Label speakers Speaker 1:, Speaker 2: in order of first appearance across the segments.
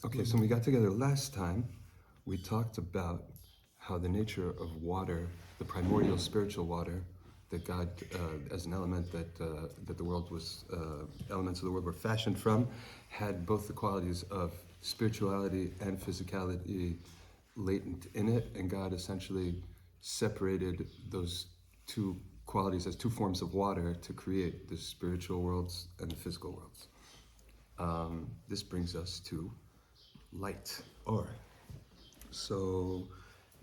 Speaker 1: Okay, so when we got together last time, we talked about how the nature of water, the primordial spiritual water, that God, as an element that the world was, elements of the world were fashioned from, had both the qualities of spirituality and physicality latent in it, and God essentially separated those two qualities as two forms of water to create the spiritual worlds and the physical worlds. This brings us to light, or. So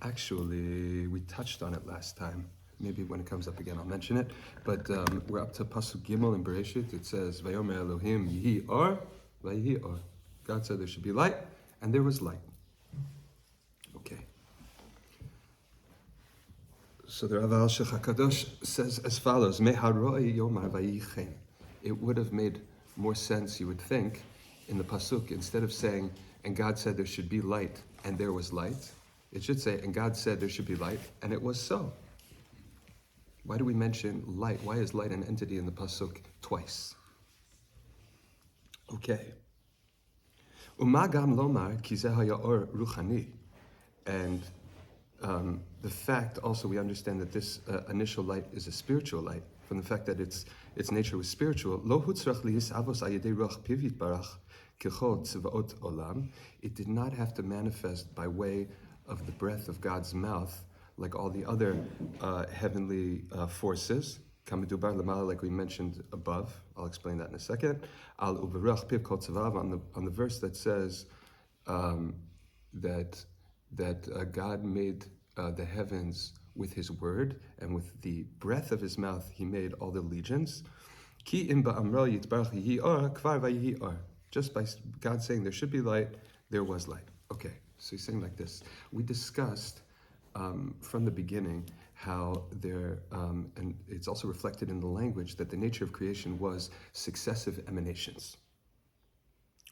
Speaker 1: actually, we touched on it last time. Maybe when it comes up again, I'll mention it. But we're up to Pasuk Gimel in Bereshit. It says, Vayomer Elohim Yihi Or, Vayihi Or. God said there should be light, and there was light. Okay. So the Rav Alshech HaKadosh says as follows, Meharoi Yomar Vayichen. It would have made more sense, you would think, in the Pasuk, instead of saying, and God said there should be light, and there was light, it should say, and God said there should be light, and it was so. Why do we mention light? Why is light an entity in the Pasuk twice? Okay. Umagam lomar ki ze haya or ruchani. And the fact also, we understand that this initial light is a spiritual light, from the fact that its nature was spiritual. Lo hutzrach lihis avos ayedei ruach pivit barach kichol tzvaot olam. It did not have to manifest by way of the breath of God's mouth, like all the other heavenly forces. Kamidubar lamala, like we mentioned above. I'll explain that in a second. Al uberach piv kol tzavav, on the verse that says that God made the heavens with His word, and with the breath of His mouth He made all the legions. Ki im ba'amro yitbarach yihi or kvar vayihi or. Just by God saying there should be light, there was light. Okay, so He's saying like this. We discussed from the beginning how there, and it's also reflected in the language, that the nature of creation was successive emanations.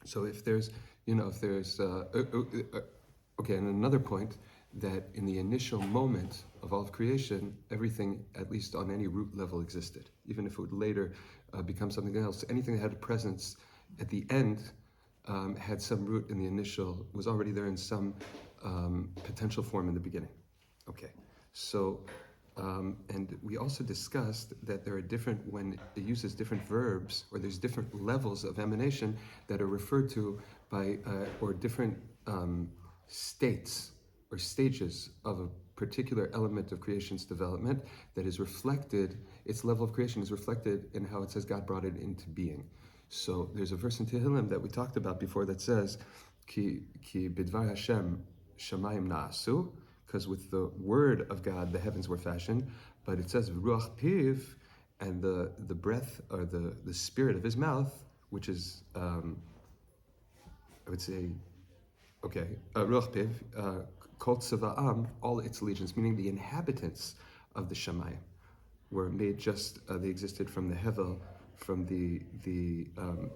Speaker 1: So if there's, okay, and another point, that in the initial moment of all of creation, everything, at least on any root level, existed. Even if it would later become something else, anything that had a presence at the end had some root in the initial, was already there in some potential form in the beginning. Okay, so, and we also discussed that there are different, when it uses different verbs, or there's different levels of emanation that are referred to by, or different states or stages of a particular element of creation's development that is reflected, its level of creation is reflected in how it says God brought it into being. So there's a verse in Tehillim that we talked about before that says, Ki bidvar Hashem shamayim na'asu, because with the word of God the heavens were fashioned, but it says ruach piv, and the breath, or the spirit of His mouth, which is, I would say, okay, ruach piv, kol tzava'am, all its legions, meaning the inhabitants of the Shamayim, were made just, they existed from the Hevel, from the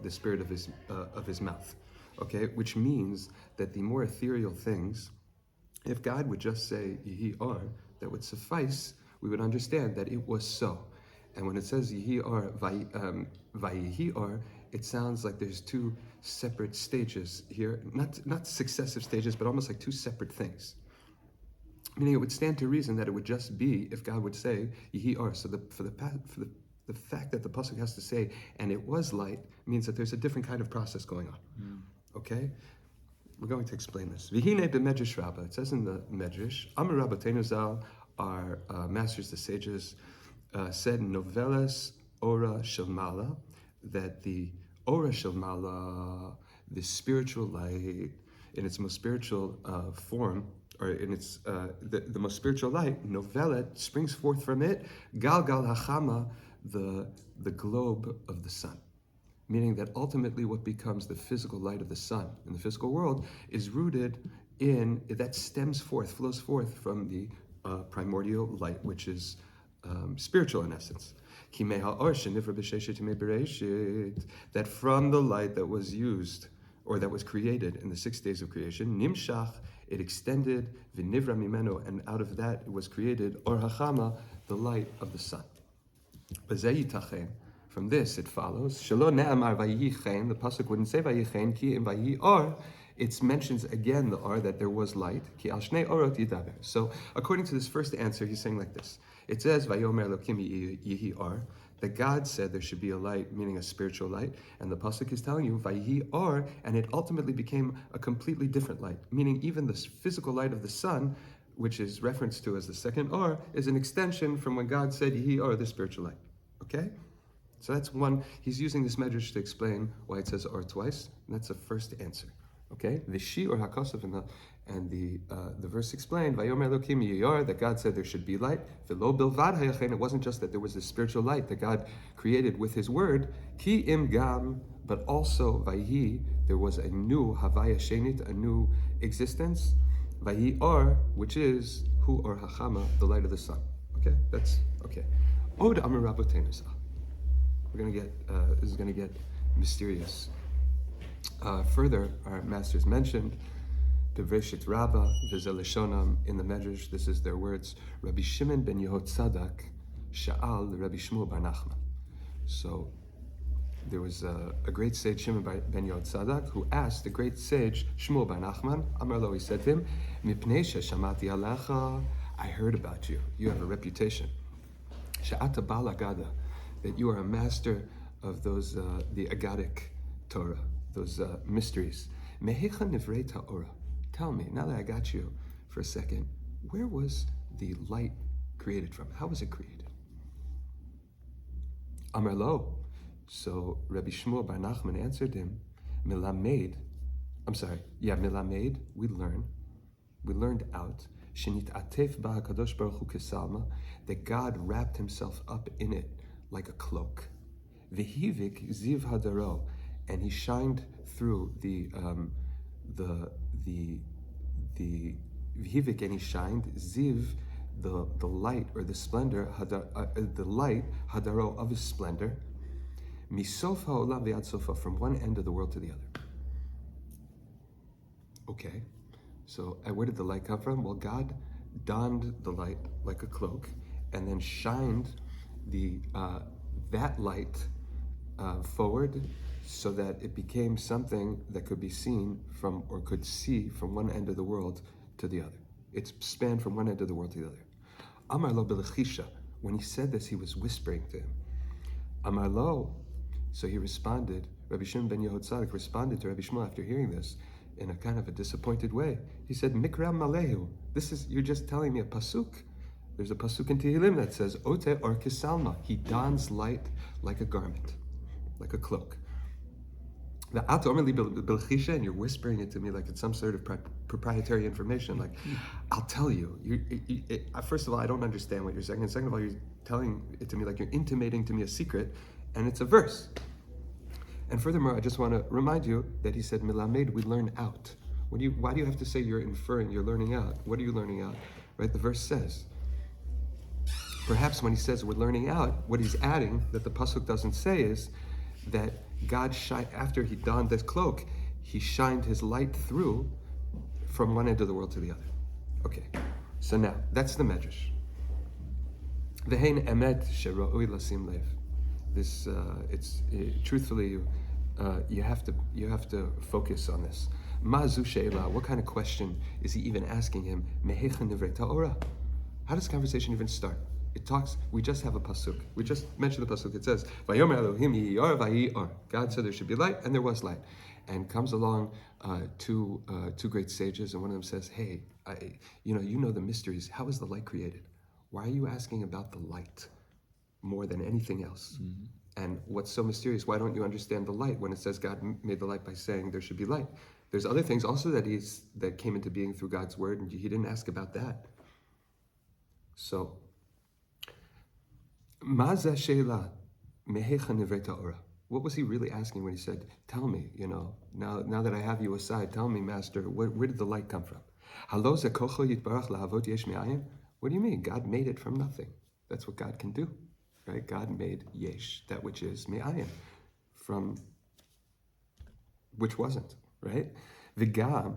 Speaker 1: spirit of his mouth. Okay, which means that the more ethereal things, if God would just say Yihi Or, that would suffice. We would understand that it was so. And when it says Yihi Or, Vayihi Or, it sounds like there's two separate stages here, not successive stages, but almost like two separate things. Meaning it would stand to reason that it would just be if God would say Yihi Or. So for the fact that the pasuk has to say and it was light means that there's a different kind of process going on. Okay, we're going to explain this. V'hinei b'medrash Rabbah. It says in the Medrash, Amar Rabbeinu Zal, our masters, the sages, said in Novelas Ora Shel Mala, that the Ora Shel Mala, the spiritual light, in its most spiritual form, or in its the most spiritual light, Novelet, springs forth from it, Gal Gal Hachama, the globe of the sun. Meaning that ultimately what becomes the physical light of the sun in the physical world is rooted in, that stems forth, flows forth from the primordial light, which is spiritual in essence. That from the light that was used, or that was created in the 6 days of creation, nimshach, it extended, v'nivra mimeno, and out of that it was created, or hachama, the light of the sun. From this it follows, Shelo ne'amar vayihi chen, the pasuk wouldn't say vayihi chen, ki im vayihi or, it mentions again the R that there was light. Ki al shnei orot yidaber. So according to this first answer, he's saying like this. It says, Vayomer Elokim yihi ar, that God said there should be a light, meaning a spiritual light, and the pasuk is telling you, Vayihi ar, and it ultimately became a completely different light, meaning even the physical light of the sun, which is referenced to as the second ar, is an extension from when God said Yihi ar, the spiritual light. Okay? So that's one. He's using this medrash to explain why it says ar twice, and that's the first answer. Okay? The shi or hakosov and the verse explained, Vayomer Elokim yiyar, that God said there should be light. V'lo bilvad hayachen, it wasn't just that there was this spiritual light that God created with His word. Ki im gam, but also Vayhi, there was a new havaya shenit, a new existence. Vayhi or, which is hu or hachama, the light of the sun. Okay, that's okay. Od amar rabotenu zah. We're gonna get this is gonna get mysterious. Further, our masters mentioned the Bereshit Rabba v'zeleshonam in the Medrash. This is their words. Rabbi Shimon ben Yehotzadak sha'al Rabbi Shmuel bar Nachman. So there was a great sage Shimon ben Yehotzadak who asked the great sage Shmuel bar Nachman. Amar lo, he said to him, Mipnei shamati alecha, I heard about you. You have a reputation. She'ata bal agada, that you are a master of those the Agadic Torah, those mysteries. Mehecha nivrei ha'ora. Tell me, now that I got you for a second, where was the light created from? How was it created? Amar lo. So Rabbi Shmuel bar Nachman answered him, milamed, we learned out, shenit atef ba HaKadosh Baruch Hu kesalma, that God wrapped Himself up in it like a cloak. V'hivik ziv hadaro, and He shined through the v'hivik, and He shined ziv, the light or the splendor, the light hadaro of His splendor, misof ha'olam v'ad sofa, from one end of the world to the other. Okay, so where did the light come from? Well, God donned the light like a cloak, and then shined that light forward, so that it became something that could be seen from, or could see from one end of the world to the other. It spanned from one end of the world to the other. Amar lo belechisha. When he said this, he was whispering to him. Amar lo. So he responded. Rabbi Shimon ben Yehotzadak responded to Rabbi Shmuel after hearing this in a kind of a disappointed way. He said, Mikra malehu. You're just telling me a pasuk. There's a pasuk in Tehillim that says, Ote or kisalma. He dons light like a garment, like a cloak. The and you're whispering it to me like it's some sort of proprietary information. Like, I'll tell you. First of all, I don't understand what you're saying, and second of all, you're telling it to me like you're intimating to me a secret, and it's a verse. And furthermore, I just want to remind you that he said, "Milamed, we learn out." Why do you have to say you're inferring? You're learning out. What are you learning out? Right? The verse says. Perhaps when he says we're learning out, what he's adding that the pasuk doesn't say is that God, after He donned this cloak, He shined His light through from one end of the world to the other. Okay, so now that's the medrash. V'hein emet she'ra'oi lasim lev. This, truthfully, you have to focus on this. Ma'azu she'ela. What kind of question is he even asking him? Mehecha nivrei ta'ora. How does conversation even start? It talks, we just have a pasuk. We just mentioned the pasuk. It says, Vayomer Elohim yiyar vayiyar. God said there should be light, and there was light. And comes along two great sages, and one of them says, hey, you know the mysteries. How was the light created? Why are you asking about the light more than anything else? Mm-hmm. And what's so mysterious? Why don't you understand the light when it says God made the light by saying there should be light? There's other things also that came into being through God's word, and He didn't ask about that. So, what was he really asking when he said, tell me, now that I have you aside, tell me, Master, where did the light come from? What do you mean? God made it from nothing. That's what God can do, right? God made yesh, that which is me'ayin, from which wasn't, right? V'gam,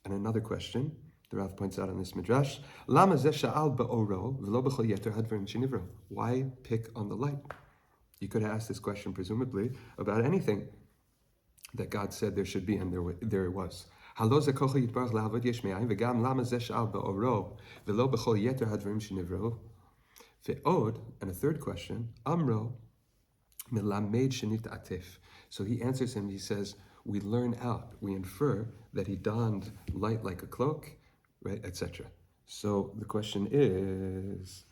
Speaker 1: and another question, the Rav points out on this midrash, why pick on the light? You could have asked this question presumably about anything that God said there should be, and there it was. הלא זה כוחו יתברך לעבוד יש מאין, וגם למה זה שאל באורו, ולא בכל יתר הדברים שנבראו. ועוד, and a third question, אמרו, מלמד שנתעטף. So he answers him, he says, we learn out, we infer that he donned light like a cloak, right, etc. So the question is,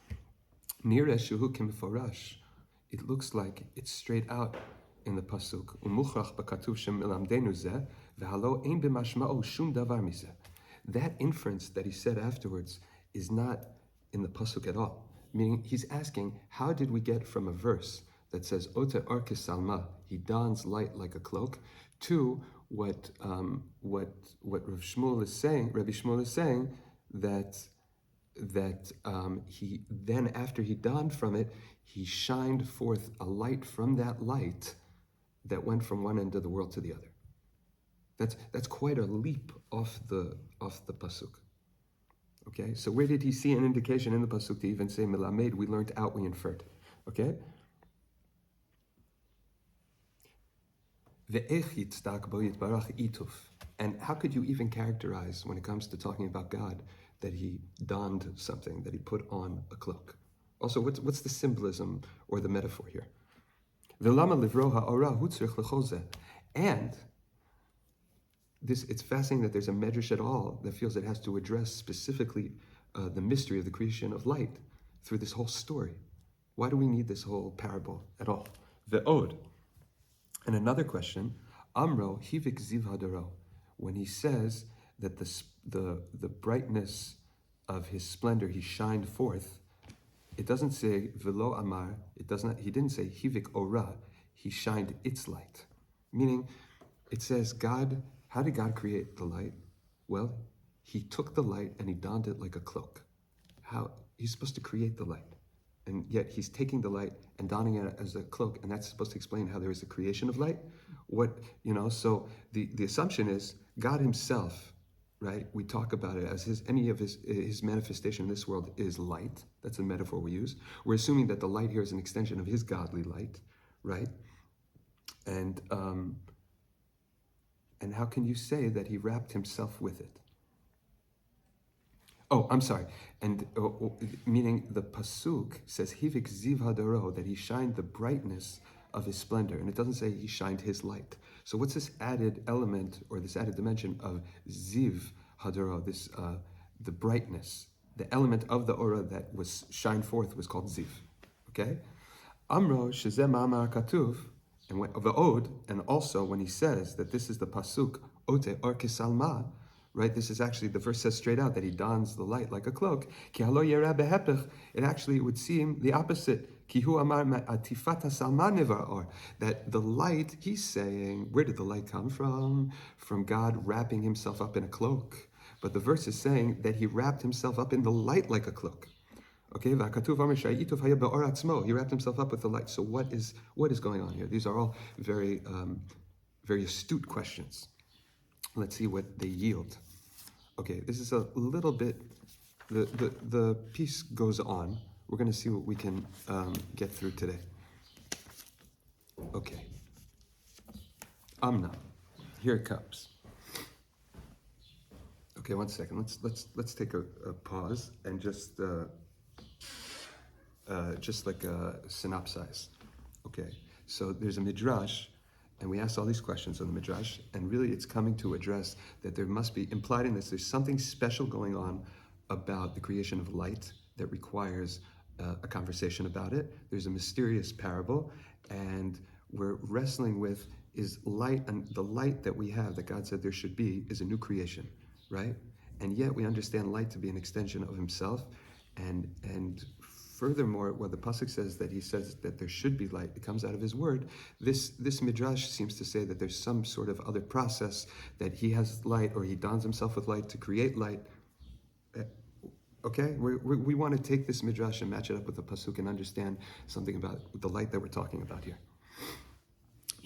Speaker 1: נראה שהוא כמפורש. It looks like it's straight out in the pasuk. ומוכרח בכתוב שמלמדנו זה, והלא אין במשמעו שום דבר מזה. That inference that he said afterwards is not in the pasuk at all. Meaning, he's asking, how did we get from a verse that says, Ota arkis salma, he dons light like a cloak, to what Rabbi Shmuel is saying, that he then, after he donned from it, he shined forth a light from that light that went from one end of the world to the other. That's quite a leap off the pasuk. Okay, so where did he see an indication in the pasuk to even say melamed? We learned out, we inferred. Okay. And how could you even characterize, when it comes to talking about God, that he donned something, that he put on a cloak? Also, what's the symbolism or the metaphor here? And this, it's fascinating that there's a medrash at all that feels it has to address specifically the mystery of the creation of light through this whole story. Why do we need this whole parable at all? Ve'od. And another question, Amro hivik ziv hadaro, when he says that the brightness of his splendor he shined forth, it doesn't say velo amar. He didn't say hivik ora. He shined its light, meaning it says God. How did God create the light? Well, he took the light and he donned it like a cloak. How he's supposed to create the light, and yet he's taking the light and donning it as a cloak, and that's supposed to explain how there is a creation of light. So the assumption is God himself, right? We talk about it as his manifestation in this world is light. That's a metaphor we use. We're assuming that the light here is an extension of his godly light, right? And how can you say that he wrapped himself with it? Oh, I'm sorry. And meaning the pasuk says hivik ziv hadaro, that he shined the brightness of his splendor, and it doesn't say he shined his light. So what's this added element or this added dimension of ziv hadaro? This the brightness, the element of the aura that was shined forth was called ziv. Okay, amro shezeh ma'amar katuv. And va'od, and also when he says that this is the pasuk ote arkis alma, right? This is actually, the verse says straight out that he dons the light like a cloak. Ki halo yera behepech. It would seem the opposite. Ki hu amar atifata salma nevar, that the light, he's saying, where did the light come from? From God wrapping himself up in a cloak. But the verse is saying that he wrapped himself up in the light like a cloak. Okay, he wrapped himself up with the light. So what is going on here? These are all very, very astute questions. Let's see what they yield. Okay, this is a little bit. The piece goes on. We're going to see what we can get through today. Okay, Amna, here it comes. Okay, one second. Let's take a pause and just like a synopsize. Okay, so there's a midrash, and we asked all these questions on the midrash, and really it's coming to address that there must be, implied in this, there's something special going on about the creation of light that requires a conversation about it. There's a mysterious parable, and we're wrestling with is light, and the light that we have, that God said there should be, is a new creation, right? And yet we understand light to be an extension of himself, and furthermore, what the pasuk says, that he says that there should be light, it comes out of his word. This midrash seems to say that there's some sort of other process, that he has light, or he dons himself with light to create light. Okay, we want to take this midrash and match it up with the pasuk and understand something about the light that we're talking about here.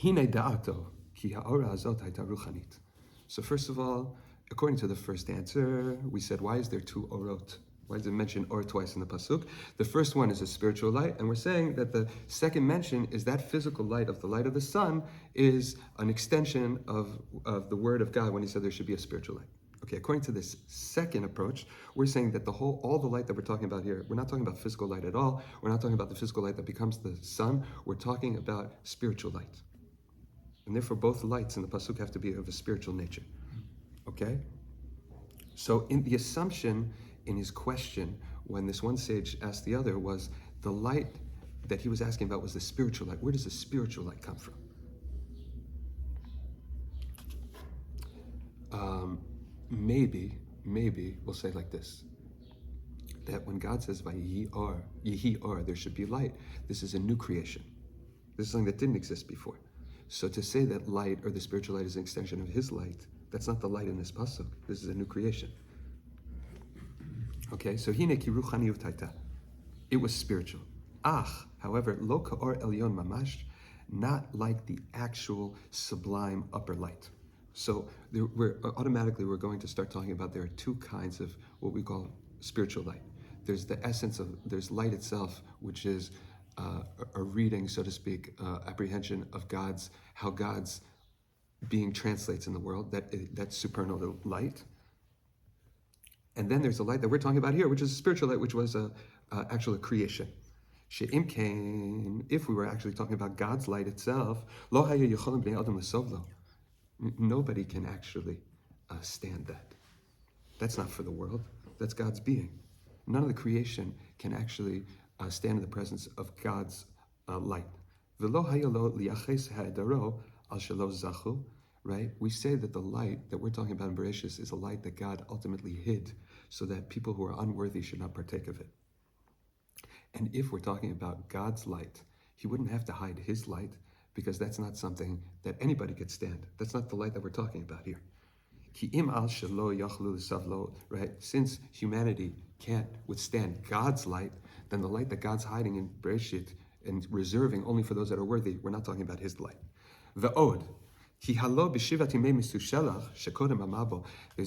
Speaker 1: Hine da'ato ki ha'ora hazot hayta ruchanit. So first of all, according to the first answer, we said, why is there two orot? Why does it mention or twice in the pasuk? The first one is a spiritual light, and we're saying that the second mention is that physical light of the light of the sun is an extension of the word of God when he said there should be a spiritual light. Okay, according to this second approach, we're saying that all the light that we're talking about here, we're not talking about physical light at all. We're not talking about the physical light that becomes the sun. We're talking about spiritual light. And therefore, both lights in the pasuk have to be of a spiritual nature. Okay? So in the assumption in his question, when this one sage asked the other, was the light that he was asking about was the spiritual light. Where does the spiritual light come from? Maybe we'll say like this, that when God says, Yehi or, there should be light, this is a new creation. This is something that didn't exist before. So to say that light or the spiritual light is an extension of his light, that's not the light in this pasuk. This is a new creation. Okay, so hine ki ruchani uvtaita. It was spiritual. However, lo ka'or elyon mamash, not like the actual sublime upper light. So we're going to start talking about there are two kinds of what we call spiritual light. There's the essence of, there's light itself, which is a reading, so to speak, apprehension of how God's being translates in the world, that's supernal light. And then there's the light that we're talking about here, which is a spiritual light, which was actual creation. She'im kain, if we were actually talking about God's light itself, lo haya yecholim bnei adam lesovlo. Nobody can actually stand that. That's not for the world. That's God's being. None of the creation can actually stand in the presence of God's light. V'lo hayalo liyaches ha'edaro al shelo zachu. Right? We say that the light that we're talking about in Bereshit is a light that God ultimately hid so that people who are unworthy should not partake of it. And if we're talking about God's light, he wouldn't have to hide his light because that's not something that anybody could stand. That's not the light that we're talking about here. Right? Since humanity can't withstand God's light, then the light that God's hiding in Bereshit and reserving only for those that are worthy, we're not talking about his light. There's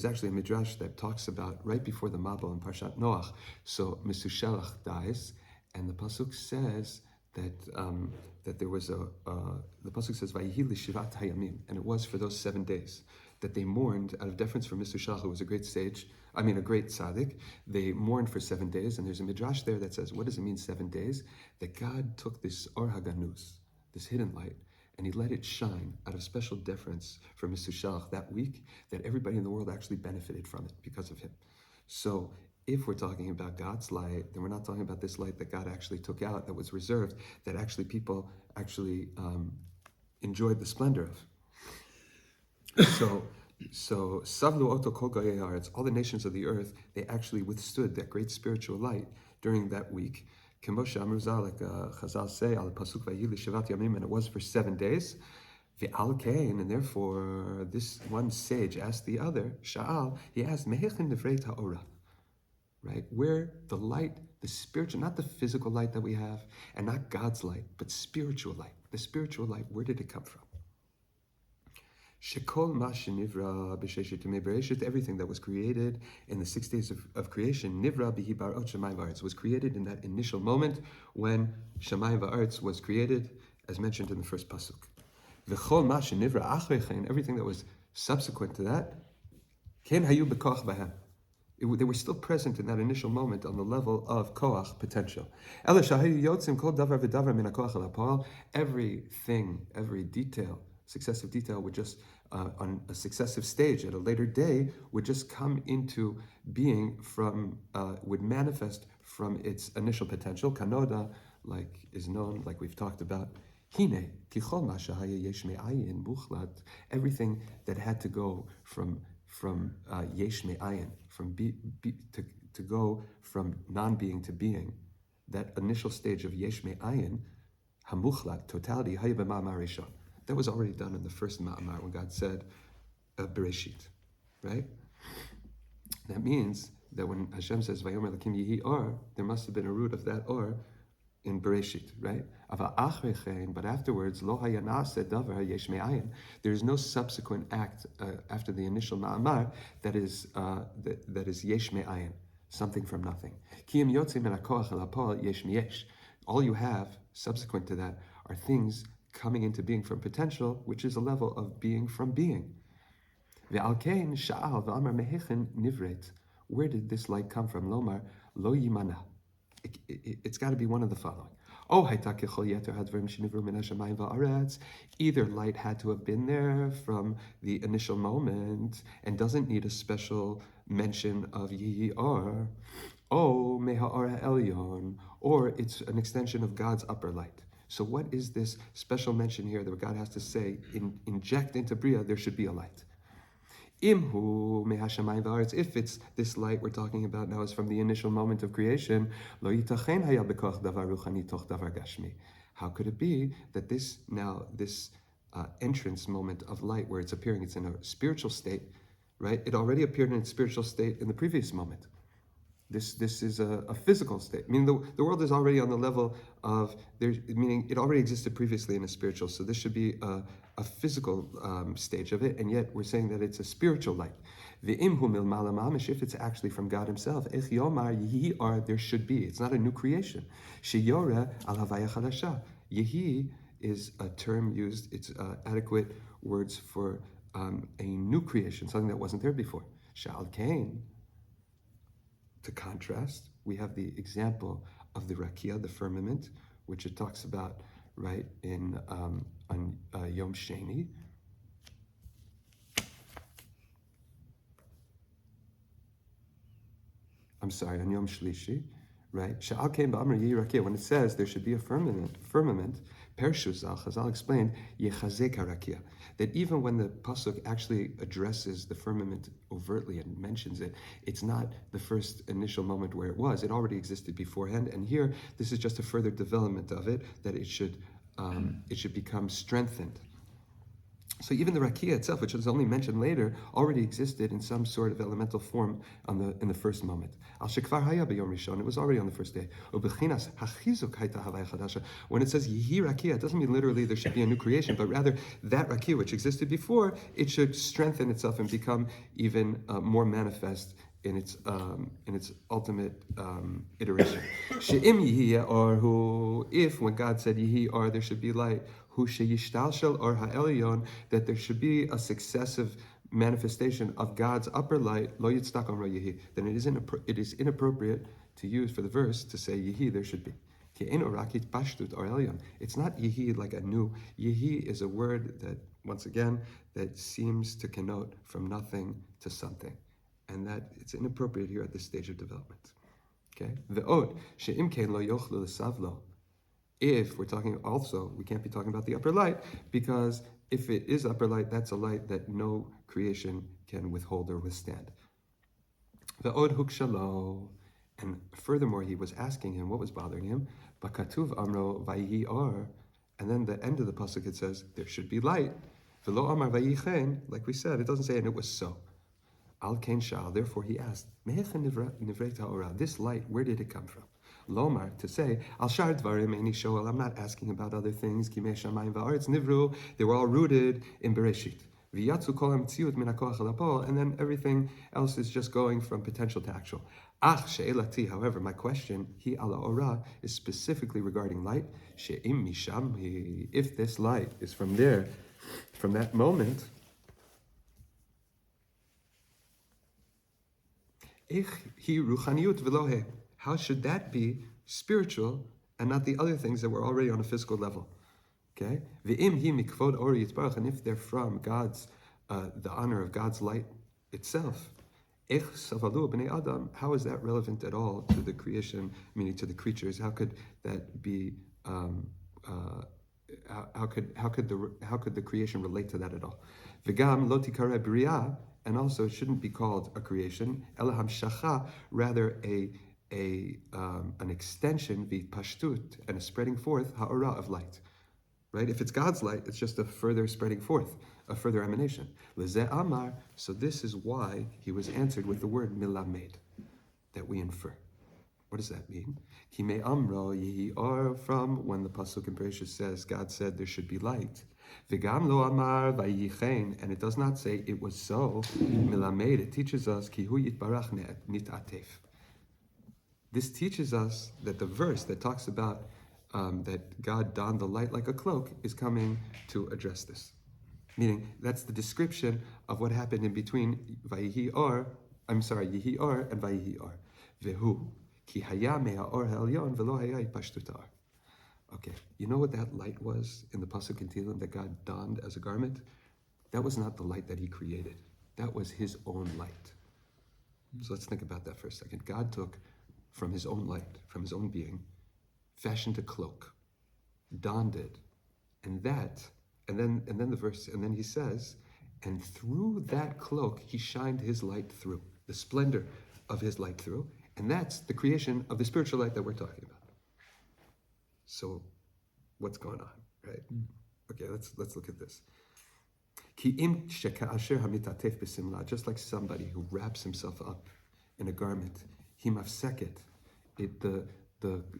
Speaker 1: actually a midrash that talks about right before the Mabul in Parshat Noach. So Mesushelach dies, and the pasuk says that there was the pasuk says Vayihi l'shivat hayamim, and it was for those 7 days that they mourned out of deference for Mesushelach, who was a great sage. A great tzaddik. They mourned for 7 days, and there's a midrash there that says, what does it mean 7 days? That God took this Or Haganus, this hidden light, and he let it shine out of special deference for Mesushelach that week, that everybody in the world actually benefited from it because of him. So if we're talking about God's light, then we're not talking about this light that God actually took out, that was reserved, that actually people actually enjoyed the splendor of. So Savlu Oto Kol Goyei Haaretz, all the nations of the earth, they actually withstood that great spiritual light during that week. Kemosha Amruzah, like Chazal say, al pasuk Vayihi l'shivat yamim, and it was for 7 days. Ve'al kain, and therefore this one sage asked the other, Sha'al, he asked, Mehechin nevrei ha'ora, right? Where the light, the spiritual, not the physical light that we have, and not God's light, but spiritual light. The spiritual light, where did it come from? Shekol ma shenivra b'sheshet yemei Bereshit, everything that was created in the 6 days of creation, nivra bihi barot shamayim va'aretz, was created in that initial moment when shamayim va'aretz was created, as mentioned in the first pasuk. V'chol ma shenivra achrei chen, everything that was subsequent to that, ken hayu b'koach b'hem. They were still present in that initial moment on the level of koach, potential. Ela shahayu yotzim kol davar v'davar min hakoach el hapa'al, everything, every detail, successive detail would just, on a successive stage at a later day, would just come into being from, would manifest from its initial potential. Kanoda, like is known, like we've talked about. Hine, kichol ma shahaya yesh me'ayin buchlat, everything that had to go from yesh me'ayin, to go from non-being to being, that initial stage of yesh me'ayin, hamuchlat, totality, haya b'ma'amar rishon. That was already done in the first Ma'amar when God said Bereshit, right? That means that when Hashem says Vayomer Lakim Yehi Or, there must have been a root of that Or in Bereshit, right? But afterwards, Lo Hayanaseh Davar Yesh Me'ayin. There is no subsequent act after the initial Ma'amar that is Yesh Me'ayin. something from nothing. All you have subsequent to that are things coming into being from potential, which is a level of being from being. Where did this light come from? Lomar lo yimana. It's got to be one of the following. Either light had to have been there from the initial moment and doesn't need a special mention of Yihi Or, or it's an extension of God's upper light. So what is this special mention here that God has to say, inject into Bria, there should be a light? If it's this light we're talking about now is from the initial moment of creation, how could it be that this entrance moment of light where it's appearing, it's in a spiritual state, right? It already appeared in its spiritual state in the previous moment. This is a physical state. I mean, the world is already on the level of, meaning it already existed previously in a spiritual, so this should be a physical stage of it, and yet we're saying that it's a spiritual light. If it's actually from God himself, there should be. It's not a new creation. Yehi is a term used, it's adequate words for a new creation, something that wasn't there before. Sha'al Kain. To contrast, we have the example of the rakia, the firmament, which it talks about right in on Yom Sheni. I'm sorry, on Yom Shlishi, right? Sha'al Kain ba'amar yehi rakia. When it says there should be a firmament, Pershuzal Chazal explained yechazek harakia, that even when the pasuk actually addresses the firmament overtly and mentions it, it's not the first initial moment where it was. It already existed beforehand, and here this is just a further development of it, that it should become strengthened. So even the rakia itself, which is only mentioned later, already existed in some sort of elemental form in the first moment. Alshech haya b'yom rishon, it was already on the first day. Ubechinas hachizuk hayta havaya chadasha. When it says yihi rakia, it doesn't mean literally there should be a new creation, but rather that rakia which existed before, it should strengthen itself and become even more manifest in its ultimate iteration. She'im yihi or who, if when God said yihi or there should be light, hu sheyishtalshel or ha'elyon, that there should be a successive manifestation of God's upper light, lo yitzdak amra yihi, then it is inappropriate to use for the verse to say yihi there should be. It's not yihi like a new. Yihi is a word that, once again, that seems to connote from nothing to something, and that it's inappropriate here at this stage of development. Okay, ve'od she'im kein lo yochlu l'savlo. If we're talking also, we can't be talking about the upper light, because if it is upper light, that's a light that no creation can withhold or withstand. Ve'od hukshalo. And furthermore, he was asking him what was bothering him. Bakatuv amro vayihi or, and then the end of the pasuk it says there should be light. Velo amar vayichen, like we said, it doesn't say and it was so. Al kain shal. Therefore, he asked, mehechen nivret ha'ora. This light, where did it come from? Lomar, to say, al shar dvarim eini shoel. I'm not asking about other things. Kimei shamayim va'aretz nivru. They were all rooted in Bereshit. V'yatzu kol hamtziut min hakoach halapol, and then everything else is just going from potential to actual. Ach she'elati, however, my question, hi ala ora, is specifically regarding light. She'im misham, if this light is from there, from that moment, ich hi ruchaniut v'lohe. How should that be spiritual and not the other things that were already on a physical level? Okay, v'im hi mikvod or yitbarach, and if they're from God's, the honor of God's light itself, ich savalu b'nei adam. How is that relevant at all to the creation, meaning to the creatures? How could that be? How could the creation relate to that at all? V'gam lo tikare bria, and also it shouldn't be called a creation. Elaham shacha, rather an extension, v'pashtut, and a spreading forth ha'ora of light. Right? If it's God's light, it's just a further spreading forth, a further emanation. Lezeh amar, so this is why he was answered with the word milamed, that we infer. What does that mean? Kimei amro yihi or, from when the pasuk in Bereshit says, God said there should be light. V'gam lo amar vayichen, and it does not say it was so. Milamed, it teaches us ki hu yitbarach nitatef, This teaches us that the verse that talks about that God donned the light like a cloak is coming to address this. Meaning, that's the description of what happened in between Yihi Or and Vayihi Or. Vehu, ki haya me'aor ha'elyon velo haya itpashtut ha'or. Okay, you know what that light was in the Pasuk in Tehillim that God donned as a garment? That was not the light that he created. That was his own light. So let's think about that for a second. God took from his own light, from his own being, fashioned a cloak, donned it, and then the verse, and then he says, and through that cloak he shined his light through, the splendor of his light through, and that's the creation of the spiritual light that we're talking about. So, what's going on, right? Okay, let's look at this. Just like somebody who wraps himself up in a garment,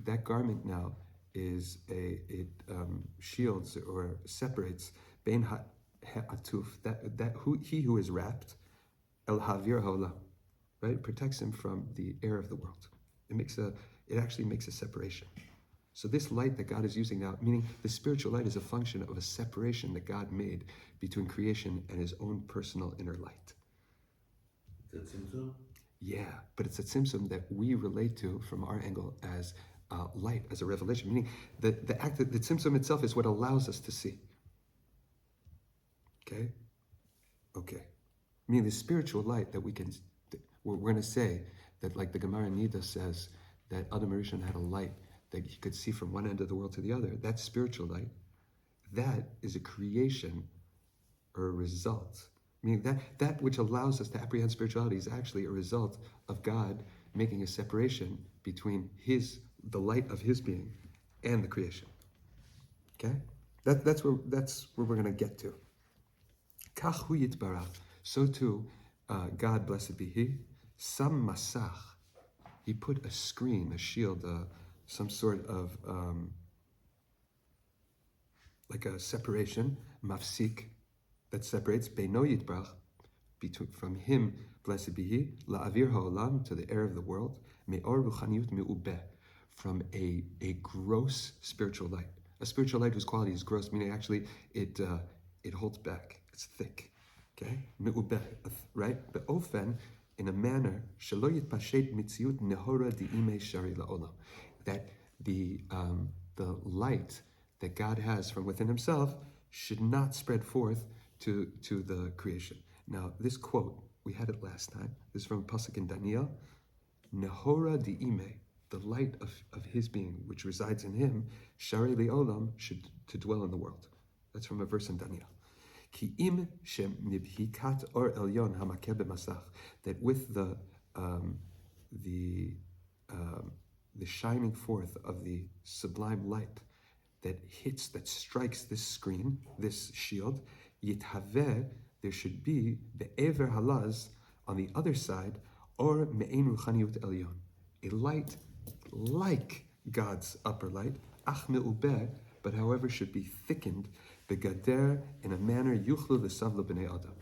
Speaker 1: that garment now is shields or separates bein ha'atuf, he who is wrapped, el havir ha'olam, right? Protects him from the air of the world. It actually makes a separation. So this light that God is using now, meaning the spiritual light, is a function of a separation that God made between creation and his own personal inner light.
Speaker 2: Is that tzimtzum?
Speaker 1: Yeah, but it's a tzimtzum that we relate to from our angle as light, as a revelation, meaning the act that the tzimtzum itself is what allows us to see. Okay? Meaning the spiritual light that we're going to say that, like the Gemara Nida says, that Adam Rishon had a light that he could see from one end of the world to the other. That spiritual light, that is a creation or a result. Meaning that which allows us to apprehend spirituality is actually a result of God making a separation between the light of his being and the creation. Okay? That's where we're going to get to. Kach hu yitbarach. So too, God, blessed be he, sam masach. He put a screen, a shield, some sort of like a separation, mafsik, that separates beino yitbarach, from him, blessed be he, la'avir ha'olam, to the air of the world, me'or ruchaniyut me'ubeh, from a gross spiritual light. A spiritual light whose quality is gross, meaning actually it holds back, it's thick. Okay? Me'ubeh, right? Be'ofen, in a manner, shelo yitpashet mitziut nehora di'imei shari la'olam, that the light that God has from within himself should not spread forth to the creation. Now, this quote, we had it last time. This is from Pasuk in Daniel. Nehora di'imei, the light of his being, which resides in him, shari li'olam, should to dwell in the world. That's from a verse in Daniel. Ki im shem nibhikat or elyon hamakeh b'masach, that with the shining forth of the sublime light that strikes this screen, this shield, yithaveh, there should be be'ever halaz, on the other side, or me'ein ruchaniyut elyon, a light like God's upper light, ach me'ubeh, but however should be thickened, begader, in a manner yuchlu l'savla b'nei adam.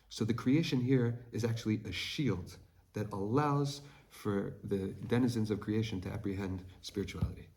Speaker 1: So the creation here is actually a shield that allows for the denizens of creation to apprehend spirituality.